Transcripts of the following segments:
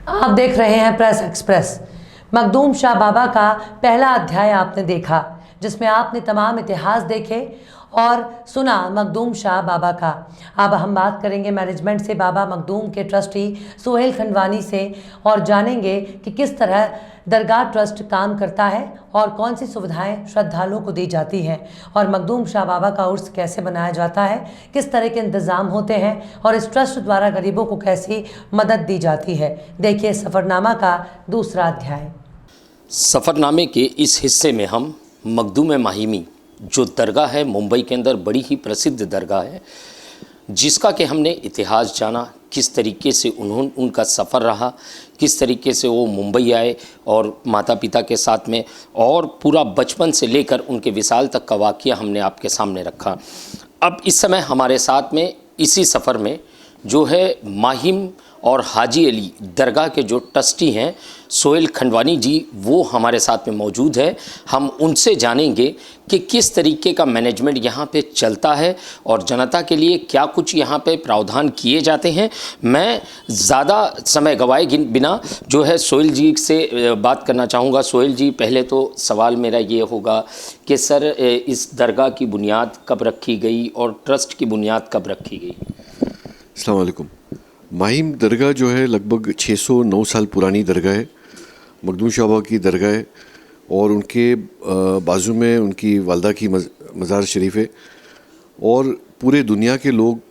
आप देख रहे हैं प्रेस एक्सप्रेस। मखदूम शाह बाबा का पहला अध्याय आपने देखा, जिसमें आपने तमाम इतिहास देखे और सुना मखदूम शाह बाबा का। अब हम बात करेंगे मैनेजमेंट से, बाबा मखदूम के ट्रस्टी सोहेल खंडवानी से, और जानेंगे कि किस तरह दरगाह ट्रस्ट काम करता है और कौन सी सुविधाएं श्रद्धालुओं को दी जाती हैं, और मखदूम शाह बाबा का उर्स कैसे मनाया जाता है, किस तरह के इंतज़ाम होते हैं और इस ट्रस्ट द्वारा गरीबों को कैसी मदद दी जाती है। देखिए सफ़रनामा का दूसरा अध्याय। सफ़रनामे के इस हिस्से में हम मखदूम माहिमी जो दरगाह है मुंबई के अंदर, बड़ी ही प्रसिद्ध दरगाह है, जिसका कि हमने इतिहास जाना, किस तरीके से उनका सफ़र रहा, किस तरीके से वो मुंबई आए और माता पिता के साथ में, और पूरा बचपन से लेकर उनके विसाल तक का वाक़या हमने आपके सामने रखा। अब इस समय हमारे साथ में इसी सफ़र में जो है माहिम और हाजी अली दरगाह के जो ट्रस्टी हैं सोहेल खंडवानी जी, वो हमारे साथ में मौजूद है। हम उनसे जानेंगे कि किस तरीके का मैनेजमेंट यहाँ पे चलता है और जनता के लिए क्या कुछ यहाँ पे प्रावधान किए जाते हैं। मैं ज़्यादा समय गवाए बिना जो है सोहेल जी से बात करना चाहूँगा। सोहेल जी, पहले तो सवाल मेरा ये होगा कि सर, इस दरगाह की बुनियाद कब रखी गई और ट्रस्ट की बुनियाद कब रखी गई? अस्सलाम वालेकुम। माहिम दरगाह जो है लगभग 609 साल पुरानी दरगाह है, मखदूम शाह बाबा की दरगाह है, और उनके बाजू में उनकी वालदा की मज़ार शरीफ है, और पूरे दुनिया के लोग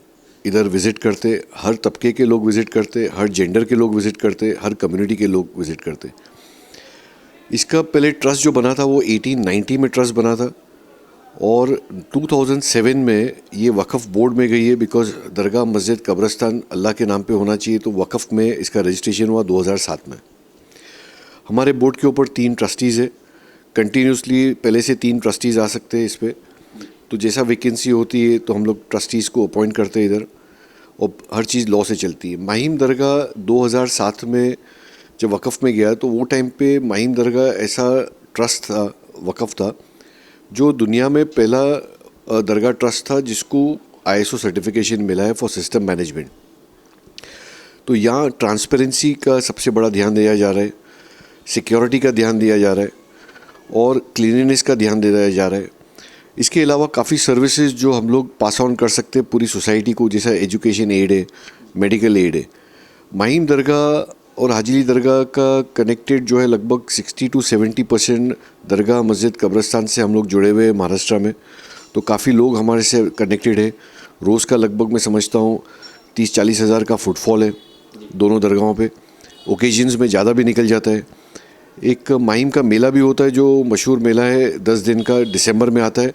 इधर विज़िट करते, हर तबके के लोग विज़िट करते, हर जेंडर के लोग विज़िट करते, हर कम्युनिटी के लोग विज़िट करते। इसका पहले ट्रस्ट जो बना था वो 1890 में ट्रस्ट बना था, और 2007 में ये वक़फ़ बोर्ड में गई है, बिकॉज़ दरगाह मस्जिद कब्रस्तान अल्लाह के नाम पे होना चाहिए, तो वक़फ़ में इसका रजिस्ट्रेशन हुआ 2007 में। हमारे बोर्ड के ऊपर 3 ट्रस्टीज़ है, कंटिन्यूसली पहले से 3 ट्रस्टीज़ आ सकते हैं इस पर, तो जैसा वैकेंसी होती है तो हम लोग ट्रस्टीज़ को अपॉइंट करते हैं इधर, और हर चीज़ लॉ से चलती है। माहिम दरगाह 2007 में जब वक़फ़ में गया तो वो टाइम पे माहिम दरगाह ऐसा ट्रस्ट था, वक़फ़ था, जो दुनिया में पहला दरगाह ट्रस्ट था जिसको ISO सर्टिफिकेशन मिला है फॉर सिस्टम मैनेजमेंट। तो यहाँ ट्रांसपेरेंसी का सबसे बड़ा ध्यान दिया जा रहा है, सिक्योरिटी का ध्यान दिया जा रहा है, और क्लीनिनेस का ध्यान दिया जा रहा है। इसके अलावा काफ़ी सर्विसेज जो हम लोग पास ऑन कर सकते हैं पूरी सोसाइटी को, जैसा एजुकेशन एड है, मेडिकल एड है। माहिम दरगाह और हाजी अली दरगाह का कनेक्टेड जो है लगभग 60 to 70% दरगाह मस्जिद कब्रस्तान से हम लोग जुड़े हुए हैं महाराष्ट्र में, तो काफ़ी लोग हमारे से कनेक्टेड है। रोज़ का लगभग मैं समझता हूँ 30-40 हज़ार का फुटफॉल है दोनों दरगाहों पे, ओकेजन्स में ज़्यादा भी निकल जाता है। एक माहिम का मेला भी होता है जो मशहूर मेला है, 10 दिन का, दिसंबर में आता है।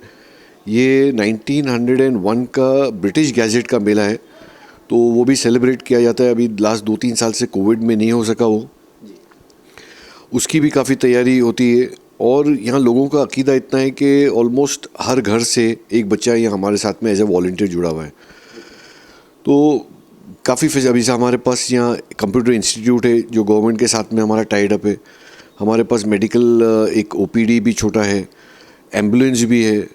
ये 1901 का ब्रिटिश गैजेट का मेला है, तो वो भी सेलिब्रेट किया जाता है। अभी लास्ट 2-3 साल से कोविड में नहीं हो सका वो, उसकी भी काफ़ी तैयारी होती है। और यहाँ लोगों का अकीदा इतना है कि ऑलमोस्ट हर घर से एक बच्चा यहाँ हमारे साथ में एज ए वॉलंटियर जुड़ा हुआ है। तो काफ़ी अभी से हमारे पास यहाँ कंप्यूटर इंस्टीट्यूट है जो गवर्नमेंट के साथ में हमारा टाइड अप है। हमारे पास मेडिकल एक OPD भी छोटा है, एम्बुलेंस भी है।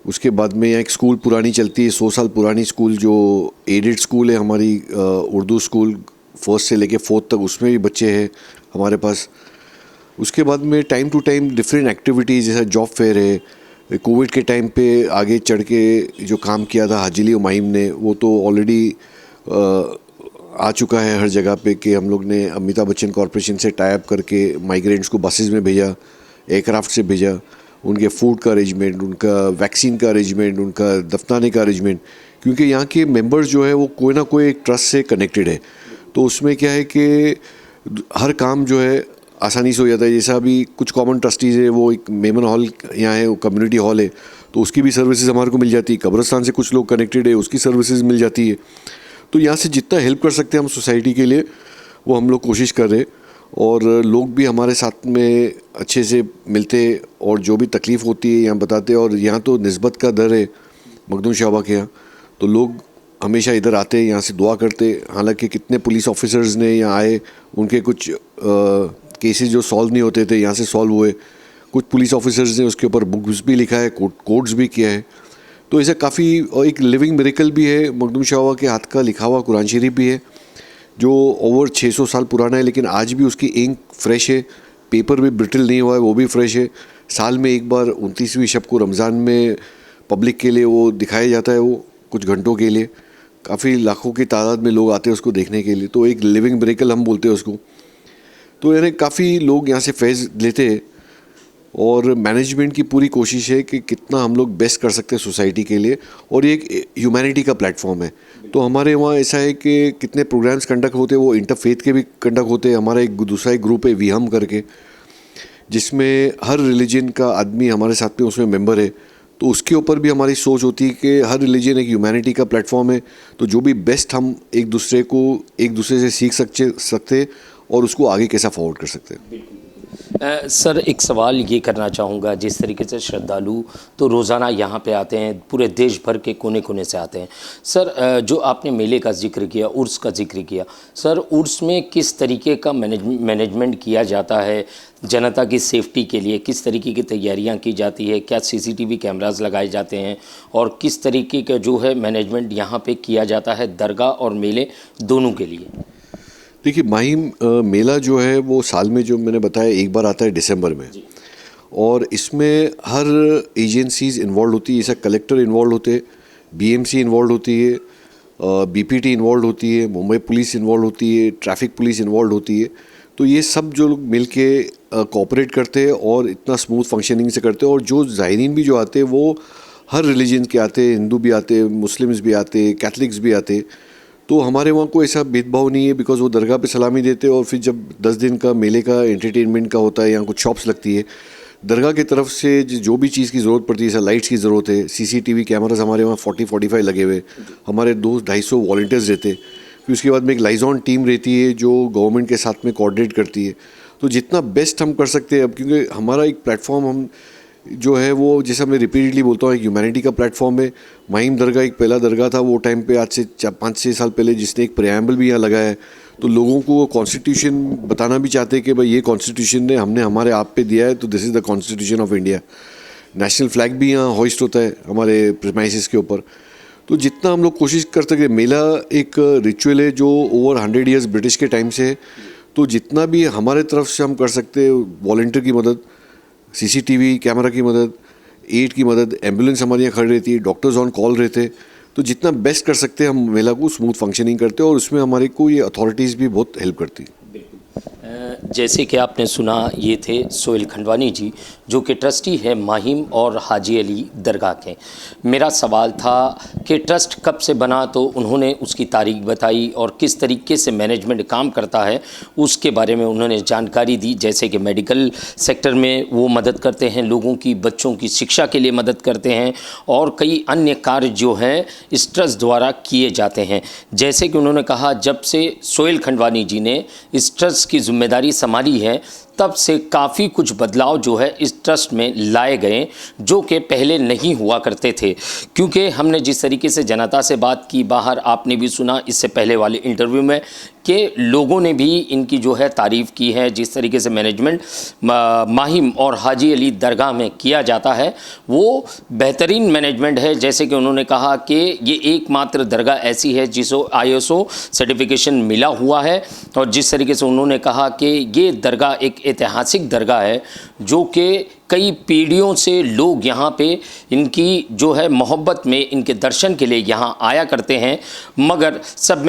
उसके बाद में यहाँ एक स्कूल पुरानी चलती है, 100 साल पुरानी स्कूल जो एडेड स्कूल है हमारी, उर्दू स्कूल 1st से लेके 4th तक, उसमें भी बच्चे हैं हमारे पास। उसके बाद में time to time different activities, जैसा जॉब फेयर है। कोविड के टाइम पे आगे चढ़ के जो काम किया था हाजी अली और माहिम ने, वो तो ऑलरेडी आ चुका है हर जगह पे, कि हम लोग ने अमिताभ बच्चन कॉरपोरेशन से टाई अप करके माइग्रेंट्स को बसेस में भेजा, एयरक्राफ्ट से भेजा, उनके फूड का अरेंजमेंट, उनका वैक्सीन का अरेंजमेंट, उनका दफनाने का अरेंजमेंट, क्योंकि यहाँ के मेंबर्स जो है वो कोई ना कोई एक ट्रस्ट से कनेक्टेड है। तो उसमें क्या है कि हर काम जो है आसानी से हो जाता है। जैसा अभी कुछ कॉमन ट्रस्टीज़ है, वो एक मेमन हॉल यहाँ है, वो कम्युनिटी हॉल है, तो उसकी भी सर्विसेज हमारे को मिल जाती है। कब्रस्तान से कुछ लोग कनेक्टेड है, उसकी सर्विसेज मिल जाती है। तो यहाँ से जितना हेल्प कर सकते हैं हम सोसाइटी के लिए, वो हम लोग कोशिश कर रहे हैं, और लोग भी हमारे साथ में अच्छे से मिलते, और जो भी तकलीफ़ होती है यहाँ बताते हैं। और यहाँ तो निस्बत का दर है मखदूम शाह बाबा के यहाँ, तो लोग हमेशा इधर आते हैं, यहाँ से दुआ करते। हालांकि कितने पुलिस ऑफिसर्स ने यहाँ आए, उनके कुछ केसेस जो सॉल्व नहीं होते थे यहाँ से सॉल्व हुए। कुछ पुलिस ऑफिसर्स ने उसके ऊपर बुक्स भी लिखा है, कोड्स भी किया है। तो ऐसा काफ़ी, और एक लिविंग मिरेकल भी है, मखदूम शाह बाबा के हाथ का लिखा हुआ कुरान शरीफ भी है, जो ओवर 600 साल पुराना है, लेकिन आज भी उसकी इंक फ्रेश है, पेपर भी ब्रिटल नहीं हुआ है, वो भी फ्रेश है। साल में एक बार 29वीं शब को रमज़ान में पब्लिक के लिए वो दिखाया जाता है, वो कुछ घंटों के लिए काफ़ी लाखों की तादाद में लोग आते हैं उसको देखने के लिए। तो एक लिविंग मिरेकल हम बोलते हैं उसको। तो यानी काफ़ी लोग यहाँ से फैज़ लेते हैं और मैनेजमेंट की पूरी कोशिश है कि कितना हम लोग बेस्ट कर सकते हैं सोसाइटी के लिए, और ये एक ह्यूमैनिटी का प्लेटफॉर्म है। तो हमारे वहाँ ऐसा है कि कितने प्रोग्राम्स कंडक्ट होते हैं, वो इंटरफेथ के भी कंडक्ट होते हैं। हमारा एक दूसरा एक ग्रुप है वीहम करके, जिसमें हर रिलीजन का आदमी हमारे साथ में उसमें मेंबर है। तो उसके ऊपर भी हमारी सोच होती है कि हर रिलीजन एक ह्यूमैनिटी का प्लेटफॉर्म है, तो जो भी बेस्ट हम एक दूसरे से सीख सकते और उसको आगे कैसा फॉरवर्ड कर सकते हैं। सर एक सवाल ये करना चाहूँगा, जिस तरीके से श्रद्धालु तो रोज़ाना यहाँ पे आते हैं, पूरे देश भर के कोने कोने से आते हैं। सर जो आपने मेले का जिक्र किया, उर्स का जिक्र किया, सर उर्स में किस तरीके का मैनेजमेंट किया जाता है जनता की सेफ्टी के लिए? किस तरीके की तैयारियाँ की जाती है? क्या CCTV कैमरास लगाए जाते हैं? और किस तरीके का जो है मैनेजमेंट यहाँ पे किया जाता है दरगाह और मेले दोनों के लिए? देखिए, माहिम मेला जो है वो साल में, जो मैंने बताया, एक बार आता है दिसंबर में, और इसमें हर एजेंसीज इन्वॉल्व होती है। जैसा कलेक्टर इन्वॉल्व होते हैं, BMC इन्वॉल्व होती है, BPT इन्वॉल्व होती है, मुंबई पुलिस इन्वॉल्व होती है, ट्रैफिक पुलिस इन्वॉल्व होती है। तो ये सब जो लोग मिल के कोऑपरेट करते हैं और इतना स्मूथ फंक्शनिंग से करते हैं। और जो ज़ायरीन भी जो आते हैं वो हर रिलीजन के आते हैं, हिंदू भी आते हैं, मुस्लिम्स भी आते हैं, कैथलिक्स भी आते हैं। तो हमारे वहाँ कोई ऐसा भेदभाव नहीं है, बिकॉज वो दरगाह पे सलामी देते हैं और फिर जब 10 दिन का मेले का एंटरटेनमेंट का होता है, यहाँ कुछ शॉप्स लगती है, दरगाह की तरफ से जो भी चीज़ की ज़रूरत पड़ती है, जैसे लाइट्स की ज़रूरत है, CCTV कैमरास हमारे वहाँ 40-45 लगे हुए, हमारे 200-250 वॉल्टियर्स रहते हैं। फिर उसके बाद में एक लाइजॉन टीम रहती है जो गवर्नमेंट के साथ में कोऑर्डिनेट करती है। तो जितना बेस्ट हम कर सकते हैं अब, क्योंकि हमारा एक प्लेटफॉर्म हम जो है वो, जैसा मैं रिपीटेडली बोलता हूँ, एक ह्यूमैनिटी का प्लेटफॉर्म है। माहिम दरगाह एक पहला दरगाह था वो टाइम पे, आज से 5-6 साल पहले, जिसने एक प्रेएम्बल भी यहाँ लगाया है। तो लोगों को कॉन्स्टिट्यूशन बताना भी चाहते हैं कि भाई ये कॉन्स्टिट्यूशन ने हमने हमारे आप पे दिया है, तो this is the constitution of India. National flag भी यहाँ होइस्ट होता है हमारे प्रीमाइसेस के ऊपर। तो जितना हम लोग कोशिश कर सकते, मेला एक रिचुअल है जो ओवर 100 ईयर्स ब्रिटिश के टाइम से है। तो जितना भी हमारे तरफ से हम कर सकते हैं, वॉलंटियर की मदद, CCTV कैमरा की मदद, एड की मदद, एम्बुलेंस हमारे यहाँ खड़ी रहती है, डॉक्टर्स ऑन कॉल रहते, तो जितना बेस्ट कर सकते हैं हम मेला को स्मूथ फंक्शनिंग करते हैं, और उसमें हमारे को ये अथॉरिटीज़ भी बहुत हेल्प करती है। जैसे कि आपने सुना, ये थे सोहेल खंडवानी जी, जो कि ट्रस्टी है माहिम और हाजी अली दरगाह के। मेरा सवाल था कि ट्रस्ट कब से बना, तो उन्होंने उसकी तारीख बताई और किस तरीके से मैनेजमेंट काम करता है उसके बारे में उन्होंने जानकारी दी। जैसे कि मेडिकल सेक्टर में वो मदद करते हैं, लोगों की, बच्चों की शिक्षा के लिए मदद करते हैं, और कई अन्य कार्य जो हैं इस ट्रस्ट द्वारा किए जाते हैं। जैसे कि उन्होंने कहा, जब से सोहेल खंडवानी जी ने इस ट्रस्ट की जिम्मेदारी संभाली है, तब से काफ़ी कुछ बदलाव जो है इस ट्रस्ट में लाए गए, जो कि पहले नहीं हुआ करते थे। क्योंकि हमने जिस तरीके से जनता से बात की बाहर, आपने भी सुना इससे पहले वाले इंटरव्यू में, कि लोगों ने भी इनकी जो है तारीफ़ की है। जिस तरीके से मैनेजमेंट माहिम और हाजी अली दरगाह में किया जाता है वो बेहतरीन मैनेजमेंट है। जैसे कि उन्होंने कहा कि ये एकमात्र दरगाह ऐसी है जिसको ISO सर्टिफिकेशन मिला हुआ है, और जिस तरीके से उन्होंने कहा कि ये दरगाह एक ऐतिहासिक दरगाह है, जो कि कई पीढ़ियों से लोग यहाँ पे इनकी जो है मोहब्बत में, इनके दर्शन के लिए यहाँ आया करते हैं। मगर सब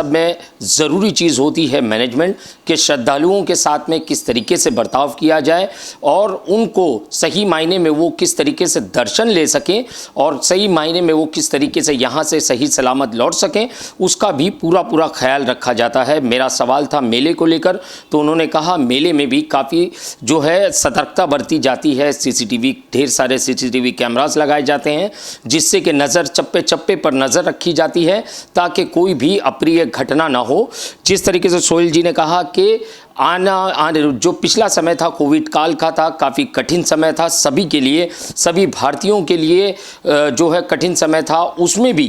में ज़रूरी चीज़ होती है मैनेजमेंट, कि श्रद्धालुओं के साथ में किस तरीके से बर्ताव किया जाए और उनको सही मायने में वो किस तरीके से दर्शन ले सकें, और सही मायने में वो किस तरीके से यहाँ से सही सलामत लौट सकें, उसका भी पूरा ख्याल रखा जाता है। मेरा सवाल था मेले को लेकर, तो उन्होंने कहा मेले में भी काफ़ी जो है सतर्कता बरती जाती है। CCTV, ढेर सारे CCTV कैमरास लगाए जाते हैं, जिससे कि नज़र चप्पे चप्पे पर नज़र रखी जाती है, ताकि कोई भी अप्रिय घटना ना हो। जिस तरीके से सोहेल जी ने कहा कि आने जो पिछला समय था कोविड काल का था, काफ़ी कठिन समय था सभी के लिए, सभी भारतीयों के लिए जो है कठिन समय था। उसमें भी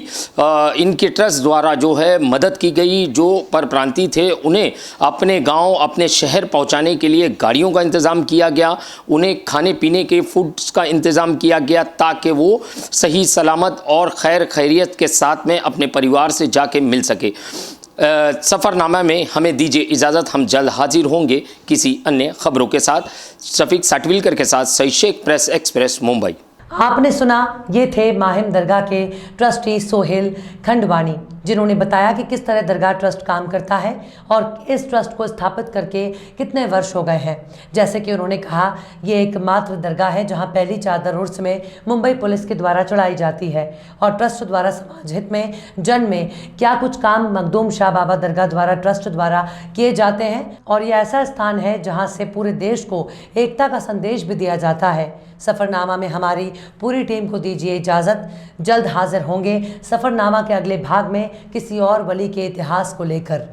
इनके ट्रस्ट द्वारा जो है मदद की गई। जो परप्रांतीय थे उन्हें अपने गांव, अपने शहर पहुंचाने के लिए गाड़ियों का इंतज़ाम किया गया, उन्हें खाने पीने के फूड्स का इंतज़ाम किया गया, ताकि वो सही सलामत और खैरियत के साथ में अपने परिवार से जाके मिल सके। सफ़रनामा में हमें दीजिए इजाज़त। हम जल्द हाजिर होंगे किसी अन्य खबरों के साथ। शफीक साटविलकर के साथ सही शेख, प्रेस एक्सप्रेस, मुंबई। आपने सुना, ये थे माहिम दरगाह के ट्रस्टी सोहेल खंडवानी, जिन्होंने बताया कि किस तरह दरगाह ट्रस्ट काम करता है और इस ट्रस्ट को स्थापित करके कितने वर्ष हो गए हैं। जैसे कि उन्होंने कहा, ये एकमात्र दरगाह है जहां पहली चादर उर्स में मुंबई पुलिस के द्वारा चढ़ाई जाती है और ट्रस्ट द्वारा समाज हित में, जन में क्या कुछ काम मखदूम शाह बाबा दरगाह द्वारा, ट्रस्ट द्वारा किए जाते हैं। और ये ऐसा स्थान है जहाँ से पूरे देश को एकता का संदेश भी दिया जाता है। सफ़रनामा में हमारी पूरी टीम को दीजिए इजाज़त। जल्द हाजिर होंगे सफ़रनामा के अगले भाग में किसी और वली के इतिहास को लेकर।